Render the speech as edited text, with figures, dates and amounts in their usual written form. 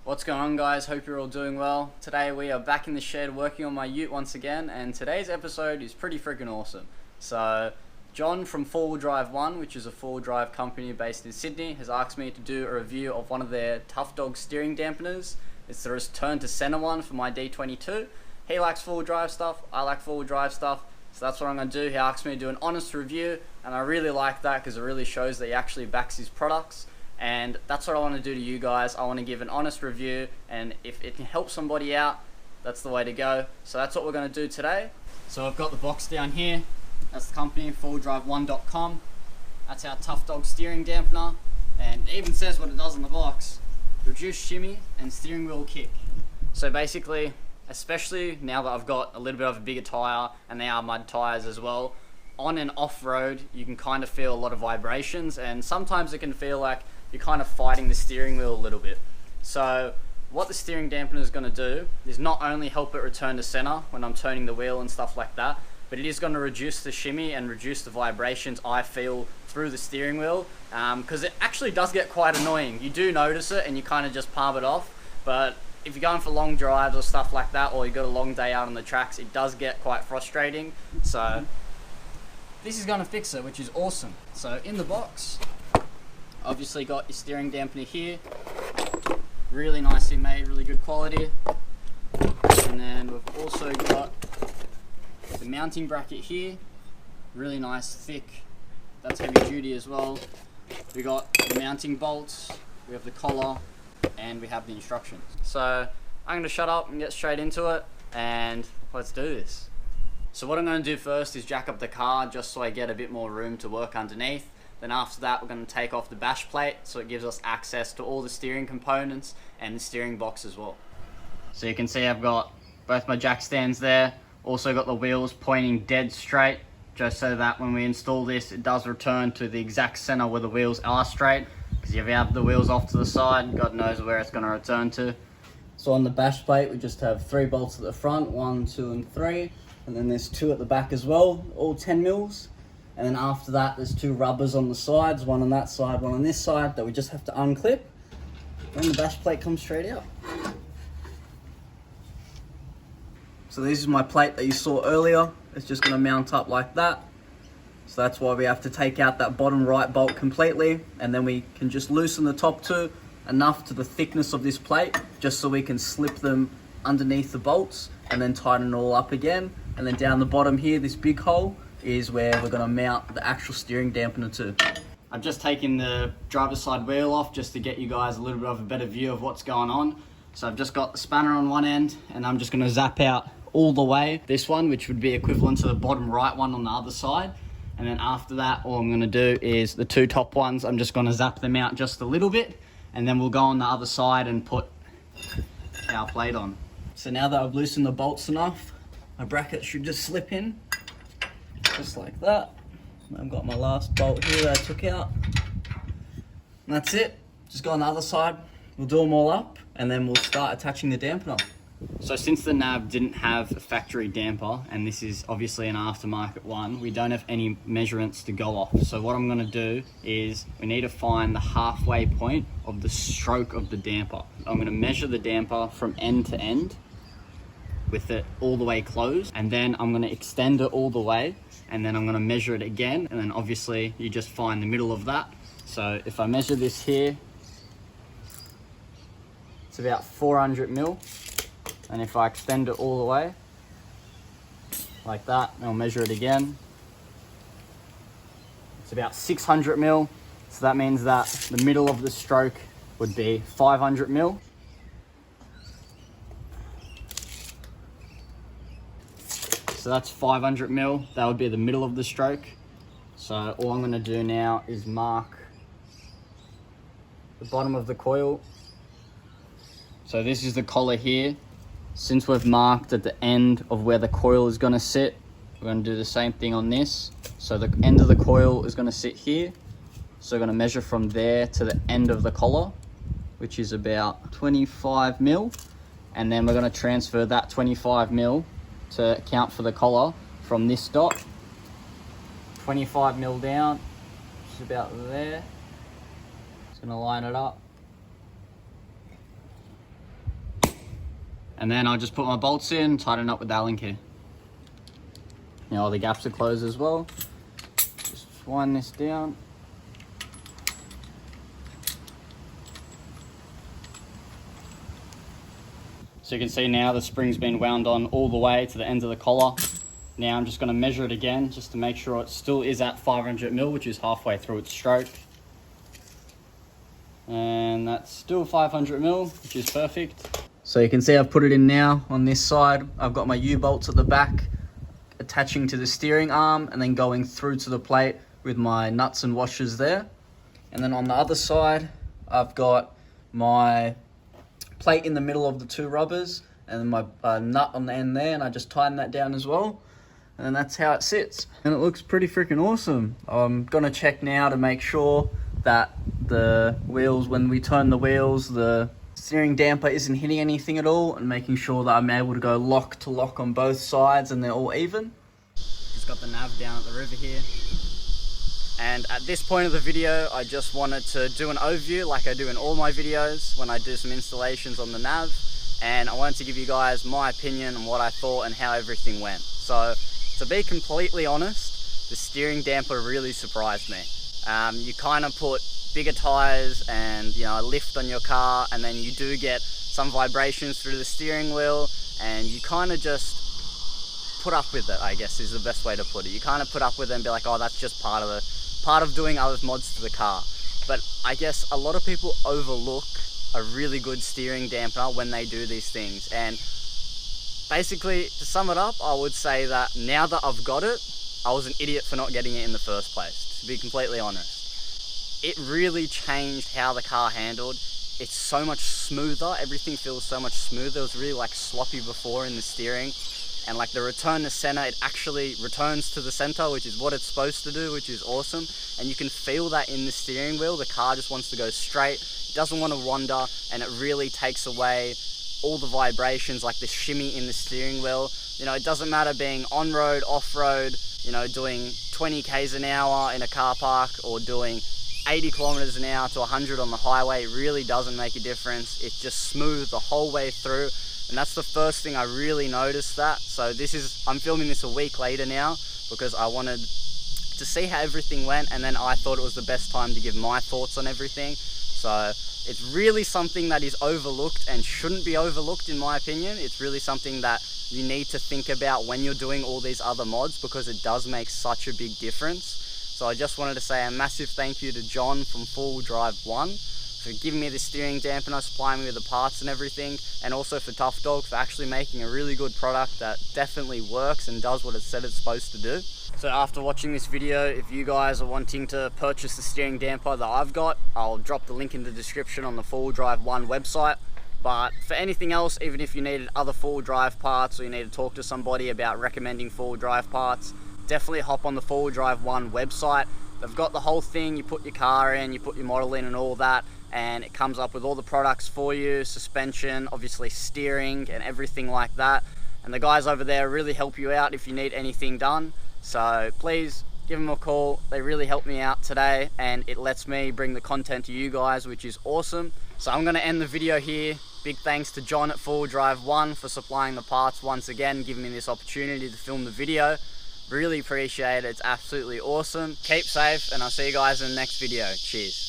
What's going on, guys? Hope you're all doing well. Today we are back in the shed working on my ute once again, and today's episode is pretty freaking awesome. So John from 4 Drive 1, which is a 4 drive company based in Sydney, has asked me to do a review of one of their Tough Dog steering dampeners. It's the return to center one for my D22. He likes 4 drive stuff, I like 4 drive stuff, so that's what I'm going to do. He asked me to do an honest review, and I really like that because it really shows that he actually backs his products. And that's what I want to do to you guys. I want to give an honest review, and if it can help somebody out, that's the way to go. So that's what we're going to do today. So I've got the box down here. That's the company, 4drive1.com. That's our Tough Dog steering dampener, and it even says what it does on the box: reduce shimmy and steering wheel kick. So basically, especially now that I've got a little bit of a bigger tire, and they are mud tires as well, on and off road you can kind of feel a lot of vibrations, and sometimes it can feel like you're kind of fighting the steering wheel a little bit. So what the steering dampener is going to do is not only help it return to center when I'm turning the wheel and stuff like that, but it is going to reduce the shimmy and reduce the vibrations I feel through the steering wheel, because it actually does get quite annoying. You do notice it and you kind of just palm it off, but if you're going for long drives or stuff like that, or you've got a long day out on the tracks, it does get quite frustrating. So this is going to fix it, which is awesome. So in the box, obviously got your steering dampener here, really nicely made, really good quality. And then we've also got the mounting bracket here, really nice, thick, that's heavy duty as well. We got the mounting bolts, we have the collar, and we have the instructions. So I'm going to shut up and get straight into it, and let's do this. So what I'm going to do first is jack up the car just so I get a bit more room to work underneath. Then after that, we're going to take off the bash plate so it gives us access to all the steering components and the steering box as well. So you can see I've got both my jack stands there, also got the wheels pointing dead straight, just so that when we install this, it does return to the exact center where the wheels are straight, because if you have the wheels off to the side, God knows where it's going to return to. So on the bash plate, we just have 3 bolts at the front, 1, 2 and 3, and then there's 2 at the back as well, all 10 mils. And then after that, there's 2 rubbers on the sides, 1 on that side, 1 on this side, that we just have to unclip. Then the bash plate comes straight out. So this is my plate that you saw earlier. It's just gonna mount up like that. So that's why we have to take out that bottom right bolt completely, and then we can just loosen the top 2 enough to the thickness of this plate, just so we can slip them underneath the bolts and then tighten it all up again. And then down the bottom here, this big hole, is where we're going to mount the actual steering dampener to. I've just taken the driver's side wheel off just to get you guys a little bit of a better view of what's going on. So I've just got the spanner on one end, and I'm just going to zap out all the way this one, which would be equivalent to the bottom right one on the other side. And then after that, all I'm going to do is the 2 top ones, I'm just going to zap them out just a little bit, and then we'll go on the other side and put our plate on. So now that I've loosened the bolts enough, my bracket should just slip in just like that. I've got my last bolt here that I took out. And that's it. Just go on the other side. We'll do them all up, and then we'll start attaching the dampener. So since the Nav didn't have a factory damper, and this is obviously an aftermarket one, we don't have any measurements to go off. So what I'm going to do is we need to find the halfway point of the stroke of the damper. I'm going to measure the damper from end to end with it all the way closed, and then I'm going to extend it all the way, and then I'm going to measure it again, and then obviously you just find the middle of that. So if I measure this here, it's about 400 mil, and if I extend it all the way like that, and I'll measure it again, it's about 600 mil. So that means that the middle of the stroke would be 500 mil. So that's 500 mil, that would be the middle of the stroke. So all I'm going to do now is mark the bottom of the coil. So this is the collar here. Since we've marked at the end of where the coil is going to sit, we're going to do the same thing on this. So the end of the coil is going to sit here. So we're going to measure from there to the end of the collar, which is about 25 mil. And then we're going to transfer that 25 mil to account for the collar from this dot. 25 mil down, which is about there. Just gonna line it up. And then I'll just put my bolts in, tighten up with the Allen key. Now all the gaps are closed as well. Just wind this down. So you can see now the spring's been wound on all the way to the ends of the collar. Now I'm just going to measure it again just to make sure it still is at 500 mil, which is halfway through its stroke. And that's still 500 mil, which is perfect. So you can see I've put it in now on this side. I've got my U-bolts at the back attaching to the steering arm and then going through to the plate with my nuts and washers there. And then on the other side, I've got my plate in the middle of the two rubbers and then my nut on the end there, and I just tighten that down as well. And then that's how it sits. And it looks pretty freaking awesome. I'm gonna check now to make sure that the wheels, when we turn the wheels, the steering damper isn't hitting anything at all, and making sure that I'm able to go lock to lock on both sides and they're all even. Just got the nav down at the river here. And at this point of the video, I just wanted to do an overview like I do in all my videos when I do some installations on the nav. And I wanted to give you guys my opinion on what I thought and how everything went. So, to be completely honest, the steering damper really surprised me. You kind of put bigger tires and a lift on your car, and then you do get some vibrations through the steering wheel, and you kind of just put up with it, I guess is the best way to put it. You kind of put up with it and be like, oh, that's just part of doing other mods to the car. But I guess a lot of people overlook a really good steering dampener when they do these things. And basically, to sum it up, I would say that now that I've got it, I was an idiot for not getting it in the first place, to be completely honest. It really changed how the car handled. It's so much smoother, everything feels so much smoother. It was really like sloppy before in the steering. And like the return to center, it actually returns to the center, which is what it's supposed to do, which is awesome. And you can feel that in the steering wheel. The car just wants to go straight, it doesn't want to wander, and it really takes away all the vibrations, like the shimmy in the steering wheel. It doesn't matter being on-road, off-road, doing 20 k's an hour in a car park or doing 80 kilometers an hour to 100 on the highway. It really doesn't make a difference. It's just smooth the whole way through. And that's the first thing I really noticed that. So I'm filming this a week later now because I wanted to see how everything went, and then I thought it was the best time to give my thoughts on everything. So it's really something that is overlooked and shouldn't be overlooked in my opinion. It's really something that you need to think about when you're doing all these other mods, because it does make such a big difference. So I just wanted to say a massive thank you to John from 4 Drive 1 for giving me the steering dampener, supplying me with the parts and everything, and also for Tough Dog for actually making a really good product that definitely works and does what it said it's supposed to do. So after watching this video, if you guys are wanting to purchase the steering damper that I've got, I'll drop the link in the description on the 4 Drive 1 website. But for anything else, even if you needed other 4 Drive parts or you need to talk to somebody about recommending 4 Drive parts, definitely hop on the 4 Drive 1 website. They've got the whole thing. You put your car in, you put your model in and all that, and it comes up with all the products for you, suspension, obviously steering and everything like that. And the guys over there really help you out if you need anything done. So please give them a call. They really helped me out today, and it lets me bring the content to you guys, which is awesome. So I'm going to end the video here. Big thanks to John at 4 Drive 1 for supplying the parts once again, giving me this opportunity to film the video. Really appreciate it. It's absolutely awesome. Keep safe, and I'll see you guys in the next video. Cheers.